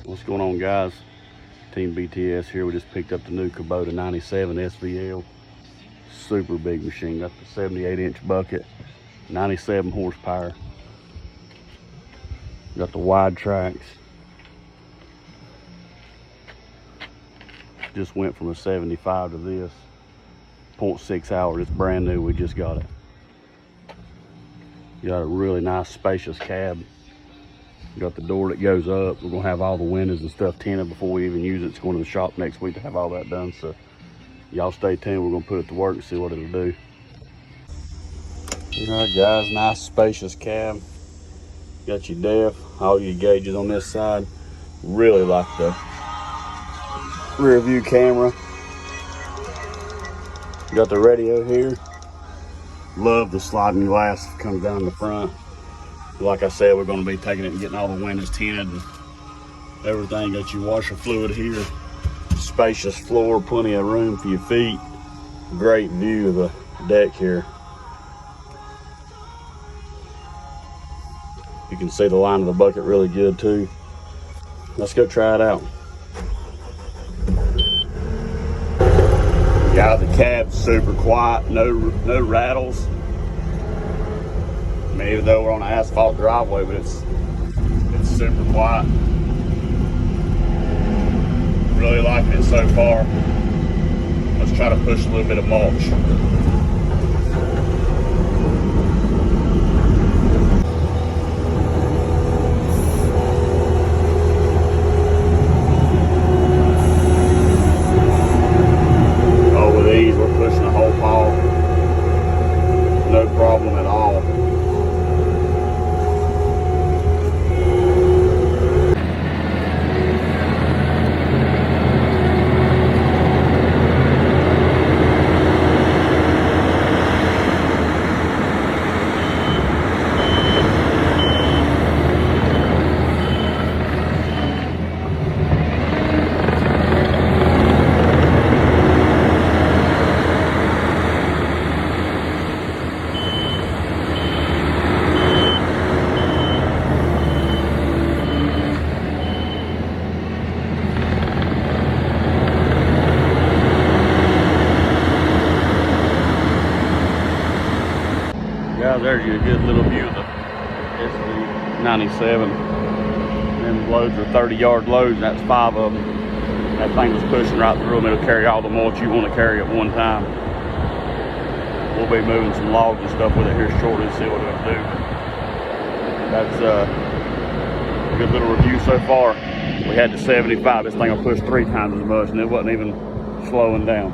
What's going on, guys? Team BTS here. We just picked up the new Kubota 97 SVL. Super big machine. Got the 78-inch bucket, 97 horsepower. Got the wide tracks. Just went from a 75 to this. 0.6 hours. It's brand new. We just got it. Got a really nice spacious cab. Got the door that goes up. We're gonna have all the windows and stuff tinted before we even use it. It's going to the shop next week to have all that done. So y'all stay tuned. We're gonna put it to work and see what it'll do. All right, guys, nice spacious cab. Got your def, all your gauges on this side. Really like the rear view camera. Got the radio here. Love the sliding glass that comes down the front. Like I said, we're going to be taking it and getting all the windows tinted and everything. Got your washer fluid here. Spacious floor, plenty of room for your feet. Great view of the deck here. You can see the line of the bucket really good too. Let's go try it out. Yeah, the cab's super quiet, no rattles. I mean, even though we're on an asphalt driveway, but it's super quiet. Really liking it so far. Let's try to push a little bit of mulch. Oh, with ease, we're pushing a whole pile. No problem at all. Guys, there's your good little view of the SV97. Them loads are 30-yard loads, and that's 5 of them. That thing was pushing right through them. It'll carry all the mulch you want to carry at one time. We'll be moving some logs and stuff with it here shortly to see what it'll do. That's a good little review so far. We had the 75. This thing will push 3 times as much, and it wasn't even slowing down.